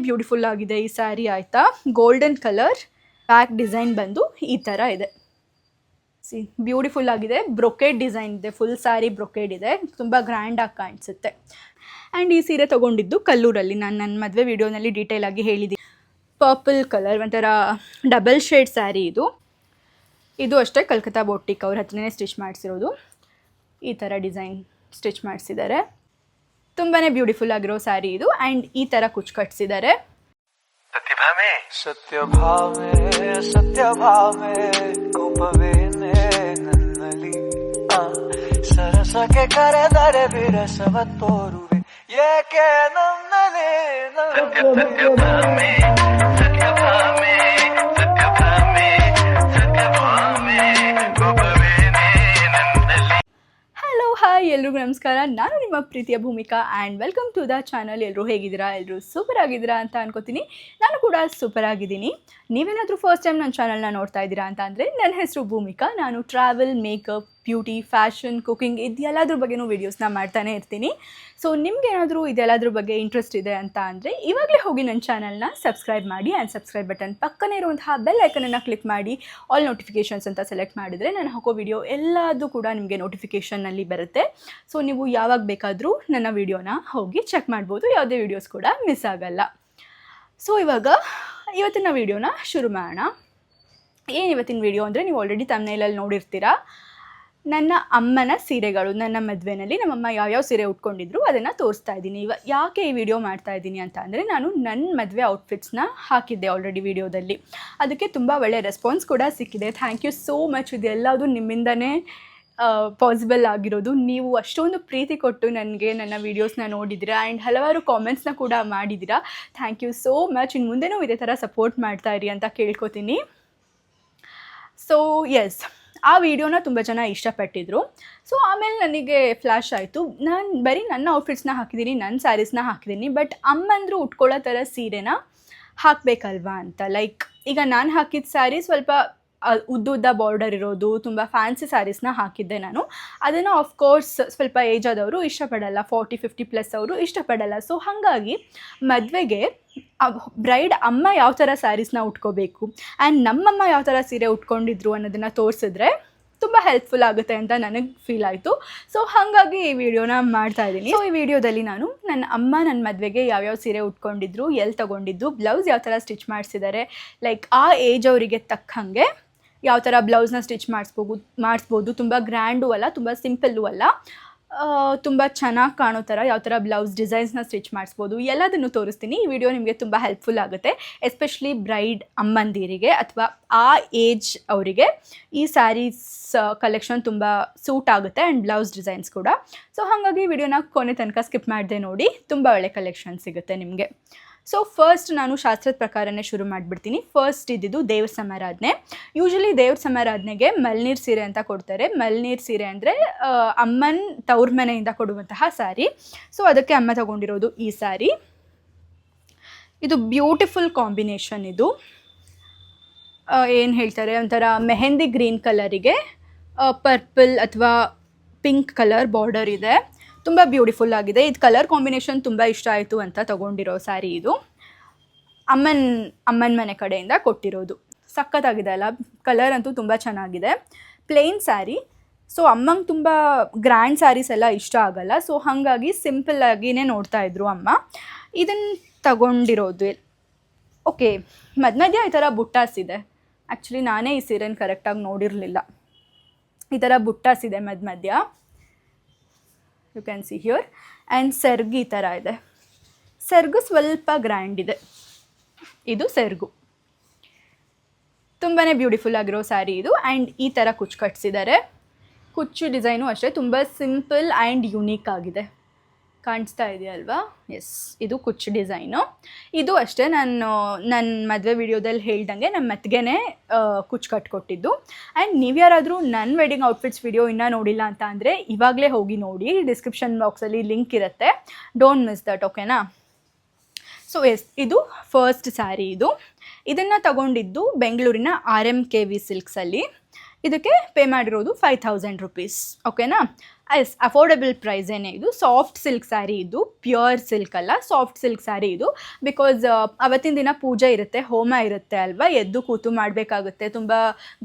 Beautiful ಆಗಿದೆ ಈ ಸ್ಯಾರಿ ಆಯಿತಾ. ಗೋಲ್ಡನ್ ಕಲರ್, ಬ್ಯಾಕ್ ಡಿಸೈನ್ ಬಂದು ಈ ಥರ ಇದೆ. ಬ್ಯೂಟಿಫುಲ್ ಆಗಿದೆ. ಬ್ರೊಕೇಡ್ ಡಿಸೈನ್ ಇದೆ, ಫುಲ್ ಸ್ಯಾರಿ ಬ್ರೊಕೇಡ್ ಇದೆ, ತುಂಬ ಗ್ರ್ಯಾಂಡಾಗಿ ಕಾಣಿಸುತ್ತೆ. ಆ್ಯಂಡ್ ಈ ಸೀರೆ ತೊಗೊಂಡಿದ್ದು ಕಲ್ಲೂರಲ್ಲಿ. ನಾನು ನನ್ನ ಮದುವೆ ವಿಡಿಯೋನಲ್ಲಿ ಡೀಟೇಲಾಗಿ ಹೇಳಿದ್ದೀನಿ. ಪರ್ಪಲ್ ಕಲರ್ ಒಂಥರ ಡಬಲ್ ಶೇಡ್ ಸ್ಯಾರಿ ಇದು. ಇದು ಅಷ್ಟೇ ಕಲ್ಕತ್ತಾ ಬೋಟಿಕ್ ಅವ್ರ ಹತ್ರನೇ ಸ್ಟಿಚ್ ಮಾಡಿಸಿರೋದು. ಈ ಥರ ಡಿಸೈನ್ ಸ್ಟಿಚ್ ಮಾಡಿಸಿದ್ದಾರೆ. ತುಂಬಾ ಬ್ಯೂಟಿಫುಲ್ ಆಗಿರೋ ಸ್ಯಾರಿ ಇದು. ಆ್ಯಂಡ್ ಈ ಥರ ಕುಚ್ಚು ಕಟ್ಸಿದ್ದಾರೆ. ಸರಸಕ್ಕೆ ಕರೆದರೆ ವಿರಸವ ತೋರುವೆ ಏಕೆ ನನ್ನಲೇ ಹಾಯ್, ಎಲ್ರಿಗೂ ನಮಸ್ಕಾರ. ನಾನು ನಿಮ್ಮ ಪ್ರೀತಿಯ Bhoomika and welcome to the channel. ಎಲ್ಲರೂ ಹೇಗಿದ್ದೀರಾ? ಎಲ್ಲರೂ ಸೂಪರ್ ಆಗಿದ್ದೀರಾ ಅಂತ ಅನ್ಕೋತೀನಿ. ನಾನು ಕೂಡ ಸೂಪರ್ ಆಗಿದ್ದೀನಿ. ನೀವೇನಾದರೂ ಫಸ್ಟ್ ಟೈಮ್ ನನ್ನ ಚಾನಲ್ನ ನೋಡ್ತಾ ಇದ್ದೀರಾ ಅಂತ ಅಂದರೆ, ನನ್ನ ಹೆಸರು ಭೂಮಿಕಾ. ನಾನು travel, makeup, beauty, fashion, cooking ಇದೆಲ್ಲದ್ರ ಬಗ್ಗೆನೂ ವೀಡಿಯೋಸ್ನ ಮಾಡ್ತಾನೆ ಇರ್ತೀನಿ. ಸೊ ನಿಮ್ಗೇನಾದರೂ ಇದೆಲ್ಲದ್ರ ಬಗ್ಗೆ ಇಂಟ್ರೆಸ್ಟ್ ಇದೆ ಅಂತ ಅಂದರೆ ಇವಾಗಲೇ ಹೋಗಿ ನನ್ನ ಚಾನಲ್ನ ಸಬ್ಸ್ಕ್ರೈಬ್ ಮಾಡಿ. ಆ್ಯಂಡ್ ಸಬ್ಸ್ಕ್ರೈಬ್ ಬಟನ್ ಪಕ್ಕನೇ ಇರುವಂತಹ ಬೆಲ್ ಐಕನನ್ನು ಕ್ಲಿಕ್ ಮಾಡಿ ಆಲ್ ನೋಟಿಫಿಕೇಷನ್ಸ್ ಅಂತ ಸೆಲೆಕ್ಟ್ ಮಾಡಿದರೆ ನಾನು ಹಾಕೋ ವಿಡಿಯೋ ಎಲ್ಲದೂ ಕೂಡ ನಿಮಗೆ ನೋಟಿಫಿಕೇಷನ್ನಲ್ಲಿ ಬರುತ್ತೆ. ಸೊ ನೀವು ಯಾವಾಗ ಬೇಕಾದರೂ ನನ್ನ ವಿಡಿಯೋನ ಹೋಗಿ ಚೆಕ್ ಮಾಡ್ಬೋದು. ಯಾವುದೇ ವೀಡಿಯೋಸ್ ಕೂಡ ಮಿಸ್ ಆಗಲ್ಲ. ಸೊ ಇವತ್ತಿನ ವಿಡಿಯೋನ ಶುರು ಮಾಡೋಣ. ಏನು ಇವತ್ತಿನ ವಿಡಿಯೋ ಅಂದರೆ, ನೀವು ಆಲ್ರೆಡಿ ತಮ್ನೇಲಲ್ಲಿ ನೋಡಿರ್ತೀರಾ. ನನ್ನ ಅಮ್ಮನ ಸೀರೆಗಳು, ನನ್ನ ಮದುವೆನಲ್ಲಿ ನಮ್ಮಮ್ಮ ಯಾವ್ಯಾವ ಸೀರೆ ಉಟ್ಕೊಂಡಿದ್ರು ಅದನ್ನು ತೋರಿಸ್ತಾ ಇದ್ದೀನಿ. ಯಾಕೆ ಈ ವಿಡಿಯೋ ಮಾಡ್ತಾ ಇದ್ದೀನಿ ಅಂತ ಅಂದರೆ, ನಾನು ನನ್ನ ಮದುವೆ ಔಟ್ಫಿಟ್ಸ್ನ ಹಾಕಿದ್ದೆ ಆಲ್ರೆಡಿ ವಿಡಿಯೋದಲ್ಲಿ. ಅದಕ್ಕೆ ತುಂಬ ಒಳ್ಳೆಯ ರೆಸ್ಪಾನ್ಸ್ ಕೂಡ ಸಿಕ್ಕಿದೆ. Thank you so much. ಇದೆಲ್ಲದು ನಿಮ್ಮಿಂದನೇ ಪಾಸಿಬಲ್ ಆಗಿರೋದು. ನೀವು ಅಷ್ಟೊಂದು ಪ್ರೀತಿ ಕೊಟ್ಟು ನನಗೆ ನನ್ನ ವೀಡಿಯೋಸ್ನ ನೋಡಿದ್ದೀರಾ ಆ್ಯಂಡ್ ಹಲವಾರು ಕಾಮೆಂಟ್ಸ್ನ ಕೂಡ ಮಾಡಿದ್ದೀರಾ. Thank you so much. ಇನ್ನು ಮುಂದೆನೂ ಇದೇ ಥರ ಸಪೋರ್ಟ್ ಮಾಡ್ತಾ ಇರಿ ಅಂತ ಕೇಳ್ಕೊತೀನಿ. ಸೊ ಎಸ್, ಆ ವಿಡಿಯೋನ ತುಂಬ ಜನ ಇಷ್ಟಪಟ್ಟಿದ್ರು. ಸೊ ಆಮೇಲೆ ನನಗೆ ಫ್ಲ್ಯಾಶ್ ಆಯಿತು, ನಾನು ಬರೀ ನನ್ನ ಔಟ್ಫಿಟ್ಸ್ನ ಹಾಕಿದ್ದೀನಿ, ನನ್ನ ಸ್ಯಾರೀಸ್ನ ಹಾಕಿದ್ದೀನಿ, ಬಟ್ ಅಮ್ಮಂದರು ಉಟ್ಕೊಳ್ಳೋ ಥರ ಸೀರೆನ ಹಾಕಬೇಕಲ್ವಾ ಅಂತ. ಲೈಕ್ ಈಗ ನಾನು ಹಾಕಿದ ಸ್ಯಾರಿ ಸ್ವಲ್ಪ ಉದ್ದ ಬಾರ್ಡರ್ ಇರೋದು, ತುಂಬ ಫ್ಯಾನ್ಸಿ ಸ್ಯಾರೀಸ್ನ ಹಾಕಿದ್ದೆ ನಾನು. ಅದನ್ನು ಆಫ್ಕೋರ್ಸ್ ಸ್ವಲ್ಪ ಏಜ್ ಆದವರು ಇಷ್ಟಪಡಲ್ಲ, 40-50+ ಅವರು ಇಷ್ಟಪಡಲ್ಲ. ಸೊ ಹಾಗಾಗಿ ಮದುವೆಗೆ ಬ್ರೈಡ್ ಅಮ್ಮ ಯಾವ ಥರ ಸ್ಯಾರೀಸ್ನ ಉಟ್ಕೋಬೇಕು ಆ್ಯಂಡ್ ನಮ್ಮಮ್ಮ ಯಾವ ಥರ ಸೀರೆ ಉಟ್ಕೊಂಡಿದ್ರು ಅನ್ನೋದನ್ನು ತೋರಿಸಿದ್ರೆ ತುಂಬ ಹೆಲ್ಪ್ಫುಲ್ ಆಗುತ್ತೆ ಅಂತ ನನಗೆ ಫೀಲ್ ಆಯಿತು. ಸೊ ಹಾಗಾಗಿ ಈ ವಿಡಿಯೋನ ಮಾಡ್ತಾ ಇದ್ದೀನಿ. ಸೊ ಈ ವಿಡಿಯೋದಲ್ಲಿ ನಾನು ನನ್ನ ಅಮ್ಮ ನನ್ನ ಮದುವೆಗೆ ಯಾವ್ಯಾವ ಸೀರೆ ಉಟ್ಕೊಂಡಿದ್ರು, ಎಲ್ಲಿ ತೊಗೊಂಡಿದ್ದು, ಬ್ಲೌಸ್ ಯಾವ ಥರ ಸ್ಟಿಚ್ ಮಾಡಿಸಿದ್ದಾರೆ, ಲೈಕ್ ಆ ಏಜ್ ಅವರಿಗೆ ತಕ್ಕಂಗೆ ಯಾವ ಥರ ಬ್ಲೌಸ್ನ ಸ್ಟಿಚ್ ಮಾಡಿಸ್ಬೋದು. ತುಂಬ ಗ್ರ್ಯಾಂಡು ಅಲ್ಲ, ತುಂಬ ಸಿಂಪಲ್ಲು ಅಲ್ಲ, ತುಂಬ ಚೆನ್ನಾಗಿ ಕಾಣೋ ಥರ ಯಾವ ಥರ ಬ್ಲೌಸ್ ಡಿಸೈನ್ಸ್ನ ಸ್ಟಿಚ್ ಮಾಡಿಸ್ಬೋದು, ಎಲ್ಲದನ್ನು ತೋರಿಸ್ತೀನಿ. ಈ ವಿಡಿಯೋ ನಿಮಗೆ ತುಂಬ ಹೆಲ್ಪ್ಫುಲ್ ಆಗುತ್ತೆ. ಎಸ್ಪೆಷಲಿ ಬ್ರೈಡ್ ಅಮ್ಮಂದಿರಿಗೆ ಅಥವಾ ಆ ಏಜ್ ಅವರಿಗೆ ಈ ಸ್ಯಾರೀಸ್ ಕಲೆಕ್ಷನ್ ತುಂಬ ಸೂಟ್ ಆಗುತ್ತೆ ಆ್ಯಂಡ್ ಬ್ಲೌಸ್ ಡಿಸೈನ್ಸ್ ಕೂಡ. ಸೊ ಹಾಗಾಗಿ ವಿಡಿಯೋನ ಕೊನೆ ತನಕ ಸ್ಕಿಪ್ ಮಾಡದೆ ನೋಡಿ, ತುಂಬ ಒಳ್ಳೆ ಕಲೆಕ್ಷನ್ ಸಿಗುತ್ತೆ ನಿಮಗೆ. ಸೊ ಫಸ್ಟ್ ನಾನು ಶಾಸ್ತ್ರದ ಪ್ರಕಾರನೇ ಶುರು ಮಾಡಿಬಿಡ್ತೀನಿ. ಫಸ್ಟ್ ಇದ್ದಿದ್ದು ದೇವ್ರ ಸಮಾರಾಧನೆ. ಯೂಶಲಿ ದೇವ್ರ ಸಮಾರಾಧನೆಗೆ ಮಲ್ನೀರು ಸೀರೆ ಅಂತ ಕೊಡ್ತಾರೆ. ಮಲ್ನೀರು ಸೀರೆ ಅಂದರೆ ಅಮ್ಮನ ತವ್ರ ಮನೆಯಿಂದ ಕೊಡುವಂತಹ ಸ್ಯಾರಿ. ಸೊ ಅದಕ್ಕೆ ಅಮ್ಮ ತಗೊಂಡಿರೋದು ಈ ಸ್ಯಾರಿ. ಇದು ಬ್ಯೂಟಿಫುಲ್ ಕಾಂಬಿನೇಷನ್. ಇದು ಏನು ಹೇಳ್ತಾರೆ, ಒಂಥರ ಮೆಹಂದಿ ಗ್ರೀನ್ ಕಲರಿಗೆ ಪರ್ಪಲ್ ಅಥವಾ ಪಿಂಕ್ ಕಲರ್ ಬಾರ್ಡರ್ ಇದೆ. ತುಂಬ ಬ್ಯೂಟಿಫುಲ್ ಆಗಿದೆ. ಇದು ಕಲರ್ ಕಾಂಬಿನೇಷನ್ ತುಂಬ ಇಷ್ಟ ಆಯಿತು ಅಂತ ತೊಗೊಂಡಿರೋ ಸ್ಯಾರಿ. ಇದು ಅಮ್ಮನ ಮನೆ ಕಡೆಯಿಂದ ಕೊಟ್ಟಿರೋದು. ಸಖತ್ತಾಗಿದೆ ಅಲ್ಲ, ಕಲರ್ ಅಂತೂ ತುಂಬ ಚೆನ್ನಾಗಿದೆ. ಪ್ಲೇನ್ ಸ್ಯಾರಿ. ಸೊ ಅಮ್ಮಂಗೆ ತುಂಬ ಗ್ರ್ಯಾಂಡ್ ಸ್ಯಾರೀಸ್ ಎಲ್ಲ ಇಷ್ಟ ಆಗಲ್ಲ. ಸೊ ಹಾಗಾಗಿ ಸಿಂಪಲ್ಲಾಗಿಯೇ ನೋಡ್ತಾ ಇದ್ರು ಅಮ್ಮ. ಇದನ್ನು ತಗೊಂಡಿರೋದು ಓಕೆ. ಮಧ್ಯ ಈ ಥರ ಬುಟ್ಟಾಸ್ ಇದೆ. ಆ್ಯಕ್ಚುಲಿ ನಾನೇ ಈ ಸೀರೆನ ಕರೆಕ್ಟಾಗಿ ನೋಡಿರಲಿಲ್ಲ. ಈ ಥರ ಬುಟ್ಟಾಸ್ ಇದೆ ಮಧ್ಯ. You can see here. And ಸೆರ್ಗು ಈ ಥರ ಇದೆ. ಸೆರ್ಗು ಸ್ವಲ್ಪ ಗ್ರ್ಯಾಂಡ್ ಇದೆ. ಇದು ಸೆರ್ಗು. ತುಂಬಾ ಬ್ಯೂಟಿಫುಲ್ ಆಗಿರೋ ಸ್ಯಾರಿ ಇದು. ಆ್ಯಂಡ್ ಈ ಥರ ಕುಚ್ಚು ಕಟ್ಸಿದ್ದಾರೆ. ಕುಚ್ಚು ಡಿಸೈನು ಅಷ್ಟೇ ತುಂಬ ಸಿಂಪಲ್ ಆ್ಯಂಡ್ ಯುನೀಕ್ ಆಗಿದೆ. ಕಾಣಿಸ್ತಾ ಇದೆಯಲ್ವಾ? ಎಸ್, ಇದು ಕುಚ್ಚು ಡಿಸೈನು. ಇದು ಅಷ್ಟೇ ನನ್ನ ಮದುವೆ ವಿಡಿಯೋದಲ್ಲಿ ಹೇಳ್ದಂಗೆ ನಮ್ಮ ಮೆತ್ತಗೆನೇ ಕುಚ್ಚು ಕಟ್ಕೊಟ್ಟಿದ್ದು. ಆ್ಯಂಡ್ ನೀವು ಯಾರಾದರೂ ನನ್ನ ವೆಡ್ಡಿಂಗ್ ಔಟ್ಫಿಟ್ಸ್ ವಿಡಿಯೋ ಇನ್ನೂ ನೋಡಿಲ್ಲ ಅಂತ ಅಂದರೆ ಇವಾಗಲೇ ಹೋಗಿ ನೋಡಿ. ಡಿಸ್ಕ್ರಿಪ್ಷನ್ ಬಾಕ್ಸಲ್ಲಿ ಲಿಂಕ್ ಇರುತ್ತೆ. ಡೋಂಟ್ ಮಿಸ್ ದಟ್, ಓಕೆನಾ? ಸೊ ಎಸ್, ಇದು ಫಸ್ಟ್ ಸ್ಯಾರಿ. ಇದನ್ನು ತಗೊಂಡಿದ್ದು ಬೆಂಗಳೂರಿನ RMKV ಸಿಲ್ಕ್ಸಲ್ಲಿ. ಇದಕ್ಕೆ ಪೇ ಮಾಡಿರೋದು 5000 ರೂಪೀಸ್, ಓಕೆನಾ? ಅಫೋರ್ಡೆಬಲ್ ಪ್ರೈಸೇನೆ ಇದು. ಸಾಫ್ಟ್ ಸಿಲ್ಕ್ ಸ್ಯಾರಿ ಇದು, ಪ್ಯೂರ್ ಸಿಲ್ಕ್ ಅಲ್ಲ, ಸಾಫ್ಟ್ ಸಿಲ್ಕ್ ಸ್ಯಾರಿ ಇದು. ಬಿಕಾಸ್ ಅವತ್ತಿನ ದಿನ ಪೂಜೆ ಇರುತ್ತೆ, ಹೋಮ ಇರುತ್ತೆ ಅಲ್ವಾ, ಎದ್ದು ಕೂತು ಮಾಡಬೇಕಾಗುತ್ತೆ, ತುಂಬ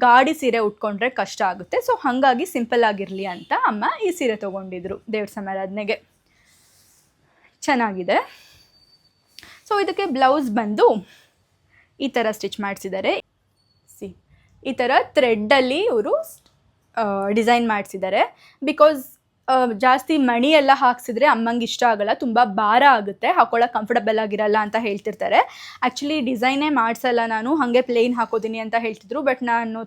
ಗಾಡಿ ಸೀರೆ ಉಟ್ಕೊಂಡ್ರೆ ಕಷ್ಟ ಆಗುತ್ತೆ. ಸೊ ಹಾಗಾಗಿ ಸಿಂಪಲ್ ಆಗಿರಲಿ ಅಂತ ಅಮ್ಮ ಈ ಸೀರೆ ತೊಗೊಂಡಿದ್ರು ದೇವ್ರ ಸಮಾರಾಧನೆಗೆ. ಚೆನ್ನಾಗಿದೆ. ಸೊ ಇದಕ್ಕೆ ಬ್ಲೌಸ್ ಬಂದು ಈ ಥರ ಸ್ಟಿಚ್ ಮಾಡಿಸಿದ್ದಾರೆ. ಈ ಥರ ಥ್ರೆಡ್ಡಲ್ಲಿ ಇವರು ಡಿಸೈನ್ ಮಾಡಿಸಿದ್ದಾರೆ. ಬಿಕಾಸ್ ಜಾಸ್ತಿ ಮಣಿ ಎಲ್ಲ ಹಾಕ್ಸಿದ್ರೆ ಅಮ್ಮಂಗೆ ಇಷ್ಟ ಆಗಲ್ಲ, ತುಂಬ ಭಾರ ಆಗುತ್ತೆ, ಹಾಕೊಳ್ಳೋಕೆ ಕಂಫರ್ಟಬಲ್ ಆಗಿರಲ್ಲ ಅಂತ ಹೇಳ್ತಿರ್ತಾರೆ. ಆ್ಯಕ್ಚುಲಿ ಡಿಸೈನೇ ಮಾಡಿಸಲ್ಲ ನಾನು, ಹಾಗೆ ಪ್ಲೇನ್ ಹಾಕೋತೀನಿ ಅಂತ ಹೇಳ್ತಿದ್ರು. ಬಟ್ ನಾನು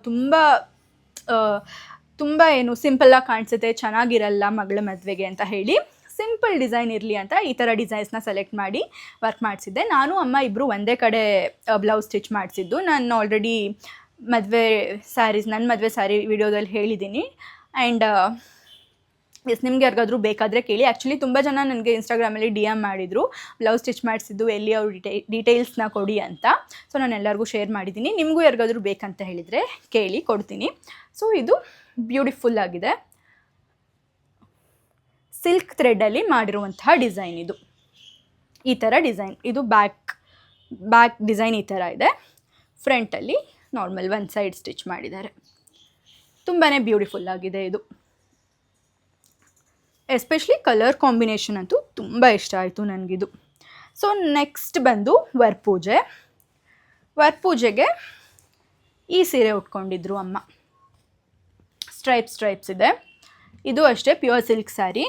ತುಂಬ ಏನು ಸಿಂಪಲ್ಲಾಗಿ ಕಾಣಿಸುತ್ತೆ, ಚೆನ್ನಾಗಿರಲ್ಲ ಮಗಳ ಮದುವೆಗೆ ಅಂತ ಹೇಳಿ ಸಿಂಪಲ್ ಡಿಸೈನ್ ಇರಲಿ ಅಂತ ಈ ಥರ ಡಿಸೈನ್ಸ್ನ ಸೆಲೆಕ್ಟ್ ಮಾಡಿ ವರ್ಕ್ ಮಾಡಿಸಿದ್ದೆ. ನಾನು ಅಮ್ಮ ಇಬ್ಬರು ಒಂದೇ ಕಡೆ ಬ್ಲೌಸ್ ಸ್ಟಿಚ್ ಮಾಡಿಸಿದ್ದು. ನಾನು ಆಲ್ರೆಡಿ ನನ್ನ ಮದುವೆ ಸ್ಯಾರಿ ವಿಡಿಯೋದಲ್ಲಿ ಹೇಳಿದ್ದೀನಿ. ಆ್ಯಂಡ್ ನಿಮ್ಗೆ ಯಾರಿಗಾದ್ರೂ ಬೇಕಾದರೆ ಕೇಳಿ. ಆ್ಯಕ್ಚುಲಿ ತುಂಬ ಜನ ನನಗೆ ಇನ್ಸ್ಟಾಗ್ರಾಮಲ್ಲಿ DM ಮಾಡಿದರು, ಬ್ಲೌಸ್ ಸ್ಟಿಚ್ ಮಾಡಿಸಿದ್ದು ಎಲ್ಲಿ ಅವ್ರು ಡೀಟೇಲ್ಸ್ನ ಕೊಡಿ ಅಂತ. ಸೊ ನಾನು ಎಲ್ಲರಿಗೂ ಶೇರ್ ಮಾಡಿದ್ದೀನಿ. ನಿಮಗೂ ಯಾರಿಗಾದ್ರೂ ಬೇಕಂತ ಹೇಳಿದರೆ ಕೇಳಿ, ಕೊಡ್ತೀನಿ. ಸೊ ಇದು ಬ್ಯೂಟಿಫುಲ್ ಆಗಿದೆ, ಸಿಲ್ಕ್ ಥ್ರೆಡ್ಡಲ್ಲಿ ಮಾಡಿರುವಂತಹ ಡಿಸೈನ್ ಇದು. ಈ ಥರ ಡಿಸೈನ್ ಇದು. ಬ್ಯಾಕ್ ಡಿಸೈನ್ ಈ ಥರ ಇದೆ. ಫ್ರಂಟಲ್ಲಿ ನಾರ್ಮಲ್ ಒಂದು ಸೈಡ್ ಸ್ಟಿಚ್ ಮಾಡಿದ್ದಾರೆ. ತುಂಬಾ ಬ್ಯೂಟಿಫುಲ್ ಆಗಿದೆ ಇದು. ಎಸ್ಪೆಷಲಿ ಕಲರ್ ಕಾಂಬಿನೇಷನ್ ಅಂತೂ ತುಂಬ ಇಷ್ಟ ಆಯಿತು ನನಗಿದು. ಸೊ ನೆಕ್ಸ್ಟ್ ಬಂದು ವರಪೂಜೆಗೆ ಈ ಸೀರೆ ಉಟ್ಕೊಂಡಿದ್ರು ಅಮ್ಮ. ಸ್ಟ್ರೈಪ್ಸ್ ಇದೆ. ಇದು ಅಷ್ಟೇ pure silk sari.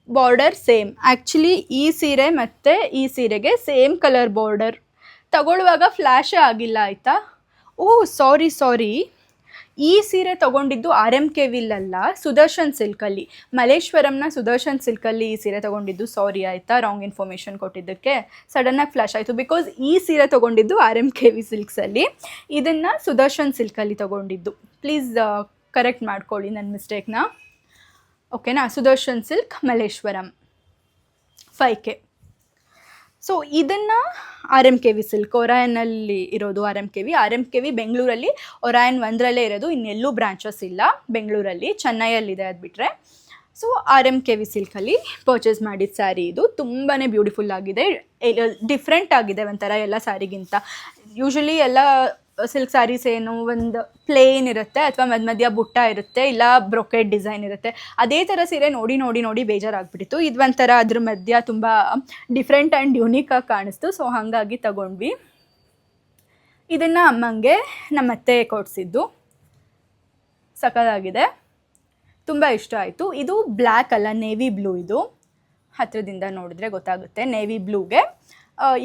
Border same. Actually ಈ ಸೀರೆ ಮತ್ತು ಈ ಸೀರೆಗೆ ಸೇಮ್ ಕಲರ್ ಬಾರ್ಡರ್. ತಗೊಳ್ಳುವಾಗ ಫ್ಲ್ಯಾಶೇ ಆಗಿಲ್ಲ ಆಯಿತಾ. ಸಾರಿ, ಈ ಸೀರೆ ತೊಗೊಂಡಿದ್ದು RMKವಿಲ್ಲ, ಸುದರ್ಶನ್ ಸಿಲ್ಕಲ್ಲಿ, ಮಲ್ಲೇಶ್ವರಂನ ಸುದರ್ಶನ್ ಸಿಲ್ಕಲ್ಲಿ ಈ ಸೀರೆ ತೊಗೊಂಡಿದ್ದು. ಸಾರಿ ಆಯಿತಾ, ರಾಂಗ್ ಇನ್ಫಾರ್ಮೇಷನ್ ಕೊಟ್ಟಿದ್ದಕ್ಕೆ ಸಡನ್ನಾಗಿ ಫ್ಲ್ಯಾಶ್ ಆಯಿತು. ಬಿಕಾಸ್ ಈ ಸೀರೆ ತೊಗೊಂಡಿದ್ದು RMKV ಸಿಲ್ಕ್ಸಲ್ಲಿ, ಇದನ್ನು ಸುದರ್ಶನ್ ಸಿಲ್ಕಲ್ಲಿ ತೊಗೊಂಡಿದ್ದು. ಪ್ಲೀಸ್ ಕರೆಕ್ಟ್ ಮಾಡ್ಕೊಳ್ಳಿ ನನ್ನ ಮಿಸ್ಟೇಕ್ನ, ಓಕೆನಾ. Sudarshan silk Malleshwaram 5K. So ಇದನ್ನು RMKV ಸಿಲ್ಕ್, ಒರಾಯನಲ್ಲಿ ಇರೋದು RMKV ಬೆಂಗಳೂರಲ್ಲಿ ಒರಾಯನ್ 1ರಲ್ಲೇ ಇರೋದು, ಇನ್ನೆಲ್ಲೂ ಬ್ರಾಂಚಸ್ ಇಲ್ಲ ಬೆಂಗಳೂರಲ್ಲಿ, ಚೆನ್ನೈಯಲ್ಲಿದೆ ಅದು ಬಿಟ್ಟರೆ. ಸೊ RMKV ಸಿಲ್ಕಲ್ಲಿ ಪರ್ಚೇಸ್ ಮಾಡಿದ ಸ್ಯಾರಿ ಇದು. ತುಂಬಾ ಬ್ಯೂಟಿಫುಲ್ ಆಗಿದೆ, ಡಿಫ್ರೆಂಟ್ ಆಗಿದೆ ಒಂಥರ ಎಲ್ಲ ಸ್ಯಾರಿಗಿಂತ. ಯೂಶ್ವಲಿ ಎಲ್ಲ ಸಿಲ್ಕ್ ಸ್ಯಾರೀಸ್ ಏನು ಒಂದು ಪ್ಲೇನ್ ಇರುತ್ತೆ, ಅಥವಾ ಮಧ್ಯ ಬುಟ್ಟ ಇರುತ್ತೆ, ಇಲ್ಲ ಬ್ರೊಕೆಟ್ ಡಿಸೈನ್ ಇರುತ್ತೆ. ಅದೇ ಥರ ಸೀರೆ ನೋಡಿ ಬೇಜಾರಾಗ್ಬಿಟ್ಟಿತ್ತು. ಇದು ಒಂಥರ ಅದ್ರ ಮಧ್ಯ ತುಂಬ ಡಿಫ್ರೆಂಟ್ ಆ್ಯಂಡ್ ಯುನೀಕಾಗಿ ಕಾಣಿಸ್ತು. ಸೊ ಹಾಗಾಗಿ ತಗೊಂಡ್ವಿ. ಇದನ್ನು ಅಮ್ಮಂಗೆ ನಮ್ಮತ್ತೆ ಕೊಡಿಸಿದ್ದು. ಸಖತ್ತಾಗಿದೆ, ತುಂಬ ಇಷ್ಟ ಆಯಿತು. ಇದು ಬ್ಲ್ಯಾಕ್ ಅಲ್ಲ, ನೇವಿ ಬ್ಲೂ. ಇದು ಹತ್ತಿರದಿಂದ ನೋಡಿದ್ರೆ ಗೊತ್ತಾಗುತ್ತೆ. ನೇವಿ ಬ್ಲೂಗೆ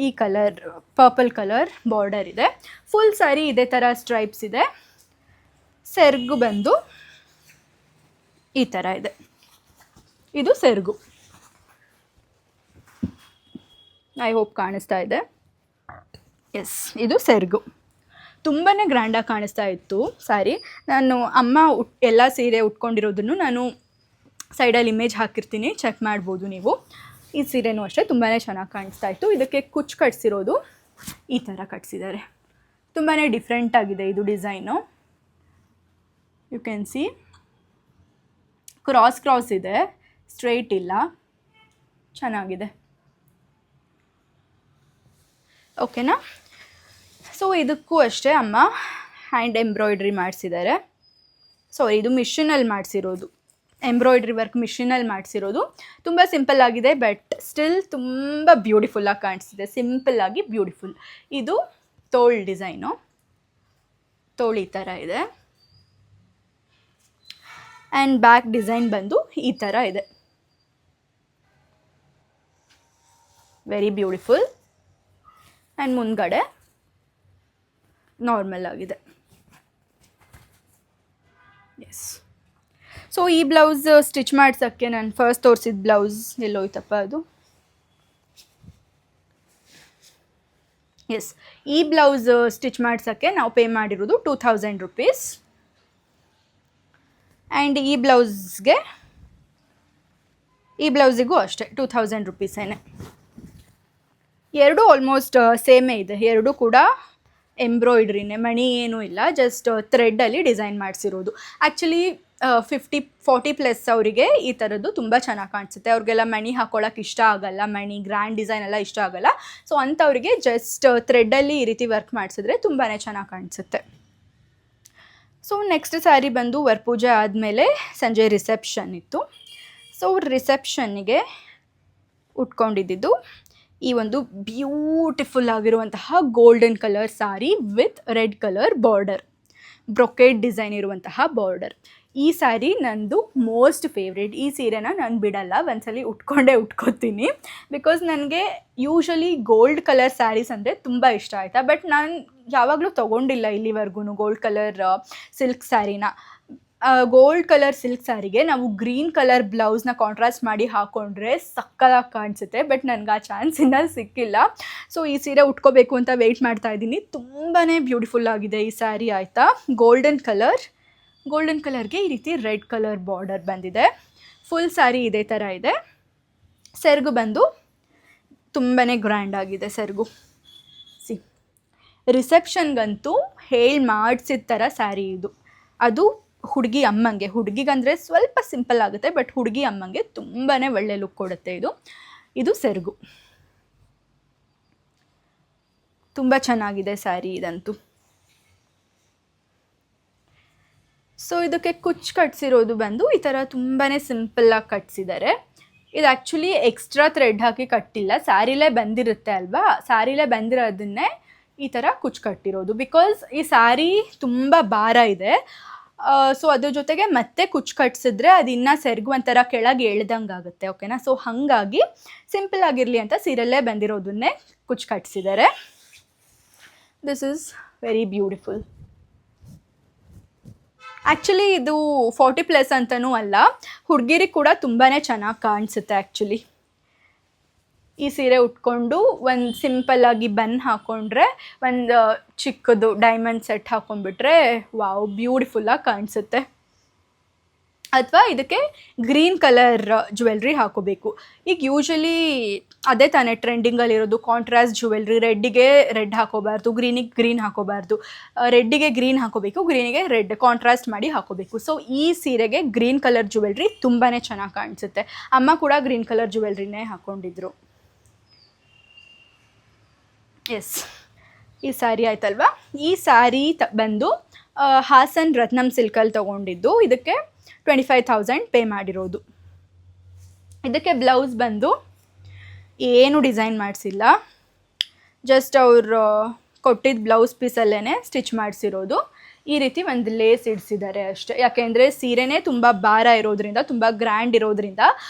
ಈ ಕಲರ್ ಪರ್ಪಲ್ ಕಲರ್ ಬಾರ್ಡರ್ ಇದೆ. ಫುಲ್ ಸ್ಯಾರಿ ಇದೇ ಥರ ಸ್ಟ್ರೈಪ್ಸ್ ಇದೆ. ಸೆರ್ಗು ಬಂದು ಈ ಥರ ಇದೆ. ಇದು ಸೆರ್ಗು. ಐ ಹೋಪ್ ಕಾಣಿಸ್ತಾ ಇದೆ. ಎಸ್, ಇದು ಸೆರ್ಗು. ತುಂಬಾ ಗ್ರ್ಯಾಂಡಾಗಿ ಕಾಣಿಸ್ತಾ ಇತ್ತು ಸ್ಯಾರಿ. ನಾನು ಅಮ್ಮ ಎಲ್ಲ ಸೀರೆ ಉಟ್ಕೊಂಡಿರೋದನ್ನು ನಾನು ಸೈಡಲ್ಲಿ ಇಮೇಜ್ ಹಾಕಿರ್ತೀನಿ, ಚೆಕ್ ಮಾಡ್ಬೋದು ನೀವು. ಈ ಸೀರೆನೂ ಅಷ್ಟೇ ತುಂಬಾ ಚೆನ್ನಾಗಿ ಕಾಣಿಸ್ತಾ ಇತ್ತು. ಇದಕ್ಕೆ ಕುಚ್ಚು ಕಟ್ಸಿರೋದು ಈ ಥರ ಕಟ್ಸಿದ್ದಾರೆ. ತುಂಬಾ ಡಿಫ್ರೆಂಟ್ ಆಗಿದೆ ಇದು design. You can see cross ಇದೆ, ಸ್ಟ್ರೈಟ್ ಇಲ್ಲ, ಚೆನ್ನಾಗಿದೆ. ಓಕೆನಾ. ಸೊ ಇದಕ್ಕೂ ಅಷ್ಟೇ ಅಮ್ಮ ಹ್ಯಾಂಡ್ ಎಂಬ್ರಾಯ್ಡ್ರಿ ಮಾಡಿಸಿದ್ದಾರೆ. ಇದು ಮಿಷಿನಲ್ಲಿ ಮಾಡಿಸಿರೋದು, ಎಂಬ್ರಾಯ್ಡ್ರಿ ವರ್ಕ್ ಮಿಷಿನಲ್ಲಿ ಮಾಡಿಸಿರೋದು. ತುಂಬ ಸಿಂಪಲ್ ಆಗಿದೆ, ಬಟ್ ಸ್ಟಿಲ್ ತುಂಬ ಬ್ಯೂಟಿಫುಲ್ಲಾಗಿ ಕಾಣಿಸ್ತಿದೆ. ಸಿಂಪಲ್ಲಾಗಿ ಬ್ಯೂಟಿಫುಲ್. ಇದು ತೋಳು ಡಿಸೈನು. ತೋಳು ಈ ಥರ ಇದೆ. ಆ್ಯಂಡ್ ಬ್ಯಾಕ್ ಡಿಸೈನ್ ಬಂದು ಈ ಥರ ಇದೆ. Very beautiful. ಆ್ಯಂಡ್ ಮುಂದ್ಗಡೆ ನಾರ್ಮಲ್ ಆಗಿದೆ. ಎಸ್. ಸೊ ಈ ಬ್ಲೌಸ್ ಸ್ಟಿಚ್ ಮಾಡ್ಸೋಕ್ಕೆ ನಾನು ಫಸ್ಟ್ ತೋರಿಸಿದ ಬ್ಲೌಸ್ ಎಲ್ಲೋಯ್ತಪ್ಪ ಅದು. ಎಸ್, ಈ ಬ್ಲೌಸ್ ಸ್ಟಿಚ್ ಮಾಡ್ಸೋಕ್ಕೆ ನಾವು ಪೇ ಮಾಡಿರೋದು 2000 rupees. ಆ್ಯಂಡ್ ಈ ಬ್ಲೌಸಿಗೂ ಅಷ್ಟೇ 2000 rupees. ಎರಡೂ ಆಲ್ಮೋಸ್ಟ್ ಸೇಮೇ ಇದೆ. ಎರಡೂ ಕೂಡ ಎಂಬ್ರಾಯ್ಡ್ರಿನೇ, ಮಣಿ ಏನೂ ಇಲ್ಲ, ಜಸ್ಟ್ ಥ್ರೆಡ್ಡಲ್ಲಿ ಡಿಸೈನ್ ಮಾಡಿಸಿರೋದು. ಆ್ಯಕ್ಚುಲಿ 50-40+ ಅವರಿಗೆ ಈ ಥರದ್ದು ತುಂಬ ಚೆನ್ನಾಗಿ ಕಾಣಿಸುತ್ತೆ. ಅವ್ರಿಗೆಲ್ಲ ಮಣಿ ಹಾಕೊಳ್ಳೋಕೆ ಇಷ್ಟ ಆಗಲ್ಲ, ಮಣಿ ಗ್ರ್ಯಾಂಡ್ ಡಿಸೈನ್ ಎಲ್ಲ ಇಷ್ಟ ಆಗಲ್ಲ. ಸೊ ಅಂಥವ್ರಿಗೆ ಜಸ್ಟ್ ಥ್ರೆಡ್ಡಲ್ಲಿ ಈ ರೀತಿ ವರ್ಕ್ ಮಾಡಿಸಿದ್ರೆ ತುಂಬಾ ಚೆನ್ನಾಗಿ ಕಾಣಿಸುತ್ತೆ. ಸೊ ನೆಕ್ಸ್ಟ್ ಸ್ಯಾರಿ ಬಂದು ವರಪೂಜೆ ಆದಮೇಲೆ ಸಂಜೆ ರಿಸೆಪ್ಷನ್ ಇತ್ತು. ಸೊ ರಿಸೆಪ್ಷನ್ನಿಗೆ ಉಟ್ಕೊಂಡಿದ್ದು ಈ ಒಂದು ಬ್ಯೂಟಿಫುಲ್ ಆಗಿರುವಂತಹ golden colour sari with red colour border, brocade design ಇರುವಂತಹ ಬಾರ್ಡರ್. ಈ ಸ್ಯಾರಿ ನಂದು ಮೋಸ್ಟ್ ಫೇವ್ರೇಟ್. ಈ ಸೀರೆನ ನಾನು ಬಿಡಲ್ಲ, ಒಂದ್ಸಲಿ ಉಟ್ಕೋತೀನಿ. ಬಿಕಾಸ್ ನನಗೆ ಯೂಶಲಿ ಗೋಲ್ಡ್ ಕಲರ್ ಸ್ಯಾರೀಸ್ ಅಂದರೆ ತುಂಬ ಇಷ್ಟ ಆಯಿತಾ. ಬಟ್ ನಾನು ಯಾವಾಗಲೂ ತೊಗೊಂಡಿಲ್ಲ ಇಲ್ಲಿವರೆಗೂ ಗೋಲ್ಡ್ ಕಲರ್ ಸಿಲ್ಕ್ ಸ್ಯಾರಿನ. ಗೋಲ್ಡ್ ಕಲರ್ ಸಿಲ್ಕ್ ಸ್ಯಾರಿಗೆ ನಾವು ಗ್ರೀನ್ ಕಲರ್ ಬ್ಲೌಸ್ನ ಕಾಂಟ್ರಾಸ್ಟ್ ಮಾಡಿ ಹಾಕ್ಕೊಂಡ್ರೆ ಸಕ್ಕತ್ತಾಗಿ ಕಾಣಿಸುತ್ತೆ. ಬಟ್ ನನಗೆ ಆ ಚಾನ್ಸ್ ಇನ್ನೂ ಸಿಕ್ಕಿಲ್ಲ. ಸೊ ಈ ಸೀರೆ ಉಟ್ಕೋಬೇಕು ಅಂತ ವೆಯ್ಟ್ ಮಾಡ್ತಾ ಇದ್ದೀನಿ. ತುಂಬಾ ಬ್ಯೂಟಿಫುಲ್ ಆಗಿದೆ ಈ ಸ್ಯಾರಿ ಆಯಿತಾ. ಗೋಲ್ಡನ್ ಕಲರ್ಗೆ ಈ ರೀತಿ ರೆಡ್ ಕಲರ್ ಬಾರ್ಡರ್ ಬಂದಿದೆ. ಫುಲ್ ಸ್ಯಾರಿ ಇದೇ ಥರ ಇದೆ. ಸೆರಗು ಬಂದು ತುಂಬಾ ಗ್ರ್ಯಾಂಡ್ ಆಗಿದೆ ಸೆರಗು. ರಿಸೆಪ್ಷನ್ಗಂತೂ ಹೇಳಿ ಮಾಡಿಸಿದ ಥರ ಸ್ಯಾರಿ ಇದು. ಅದು ಹುಡುಗಿ ಅಮ್ಮಂಗೆ, ಹುಡುಗಿಗಂದರೆ ಸ್ವಲ್ಪ ಸಿಂಪಲ್ ಆಗುತ್ತೆ, ಬಟ್ ಹುಡುಗಿ ಅಮ್ಮಂಗೆ ತುಂಬಾ ಒಳ್ಳೆ ಲುಕ್ ಕೊಡುತ್ತೆ ಇದು ಸೆರಗು. ತುಂಬ ಚೆನ್ನಾಗಿದೆ ಸ್ಯಾರಿ ಇದಂತೂ. ಸೊ ಇದಕ್ಕೆ ಕುಚ್ಚು ಕಟ್ಸಿರೋದು ಬಂದು ಈ ಥರ ತುಂಬಾ ಸಿಂಪಲ್ಲಾಗಿ ಕಟ್ಸಿದ್ದಾರೆ. ಇದು ಆ್ಯಕ್ಚುಲಿ ಎಕ್ಸ್ಟ್ರಾ ಥ್ರೆಡ್ ಹಾಕಿ ಕಟ್ಟಿಲ್ಲ, ಸ್ಯಾರಿಲೇ ಬಂದಿರುತ್ತೆ ಅಲ್ವಾ, ಸ್ಯಾರಿಲೇ ಬಂದಿರೋದನ್ನೇ ಈ ಥರ ಕುಚ್ಚು ಕಟ್ಟಿರೋದು. ಬಿಕಾಸ್ ಈ ಸ್ಯಾರಿ ತುಂಬ ಭಾರ ಇದೆ. ಸೊ ಅದ್ರ ಜೊತೆಗೆ ಮತ್ತೆ ಕುಚ್ಚು ಕಟ್ಸಿದ್ರೆ ಅದು ಇನ್ನೂ ಸೆರಗು ಒಂಥರ ಕೆಳಗೆ ಎಳ್ದಂಗೆ ಆಗುತ್ತೆ. ಓಕೆನಾ. ಸೊ ಹಾಗಾಗಿ ಸಿಂಪಲ್ ಆಗಿರಲಿ ಅಂತ ಸೀರೆಲ್ಲೇ ಬಂದಿರೋದನ್ನೇ ಕುಚ್ಚು ಕಟ್ಸಿದ್ದಾರೆ. This is very beautiful. Actually ಇದು 40+ ಅಂತಲೂ ಅಲ್ಲ, ಹುಡುಗಿರಿಗೆ ಕೂಡ ತುಂಬಾ ಚೆನ್ನಾಗಿ ಕಾಣಿಸುತ್ತೆ. ಆ್ಯಕ್ಚುಲಿ ಈ ಸೀರೆ ಉಟ್ಕೊಂಡು ಒಂದು ಸಿಂಪಲ್ಲಾಗಿ ಬನ್ ಹಾಕ್ಕೊಂಡ್ರೆ, ಒಂದು ಚಿಕ್ಕದು ಡೈಮಂಡ್ ಸೆಟ್ ಹಾಕ್ಕೊಂಡ್ಬಿಟ್ರೆ ವಾವ್ ಬ್ಯೂಟಿಫುಲ್ಲಾಗಿ ಕಾಣಿಸುತ್ತೆ. ಅಥವಾ ಇದಕ್ಕೆ ಗ್ರೀನ್ ಕಲರ್ ಜ್ಯುವೆಲ್ರಿ ಹಾಕೋಬೇಕು. ಈಗ ಯೂಶಲಿ ಅದೇ ತಾನೇ ಟ್ರೆಂಡಿಂಗಲ್ಲಿರೋದು, ಕಾಂಟ್ರಾಸ್ಟ್ ಜ್ಯುವೆಲ್ರಿ. ರೆಡ್ಡಿಗೆ ರೆಡ್ ಹಾಕೋಬಾರ್ದು, ಗ್ರೀನಿಗೆ ಗ್ರೀನ್ ಹಾಕೋಬಾರ್ದು, ರೆಡ್ಡಿಗೆ ಗ್ರೀನ್ ಹಾಕೋಬೇಕು, ಗ್ರೀನಿಗೆ ರೆಡ್ ಕಾಂಟ್ರಾಸ್ಟ್ ಮಾಡಿ ಹಾಕೋಬೇಕು. ಸೊ ಈ ಸೀರೆಗೆ ಗ್ರೀನ್ ಕಲರ್ ಜ್ಯುವೆಲ್ರಿ ತುಂಬಾ ಚೆನ್ನಾಗಿ ಕಾಣಿಸುತ್ತೆ. ಅಮ್ಮ ಕೂಡ ಗ್ರೀನ್ ಕಲರ್ ಜ್ಯುವೆಲ್ರಿನೇ ಹಾಕ್ಕೊಂಡಿದ್ರು. ಎಸ್, ಈ ಸ್ಯಾರಿ ಆಯ್ತಲ್ವಾ. ಈ ಸ್ಯಾರಿ ಬಂದು ಹಾಸನ್ ರತ್ನಂ ಸಿಲ್ಕಲ್ಲಿ ತೊಗೊಂಡಿದ್ದು. ಇದಕ್ಕೆ 25,000 ಪೇ ಮಾಡಿರೋದು. ಇದಕ್ಕೆ ಬ್ಲೌಸ್ ಬಂದು ಏನು ಡಿಸೈನ್ ಮಾಡಿಸಿಲ್ಲ, ಜಸ್ಟ್ ಅವ್ರು ಕೊಟ್ಟಿದ್ದ ಬ್ಲೌಸ್ ಪೀಸಲ್ಲೇ ಸ್ಟಿಚ್ ಮಾಡಿಸಿರೋದು. ಈ ರೀತಿ ಒಂದು ಲೇಸ್ ಇಡಿಸಿದ್ದಾರೆ ಅಷ್ಟೇ. ಯಾಕೆಂದರೆ ಸೀರೆನೇ ತುಂಬ ಭಾರ ಇರೋದ್ರಿಂದ, ತುಂಬ ಗ್ರ್ಯಾಂಡ್ ಇರೋದ್ರಿಂದ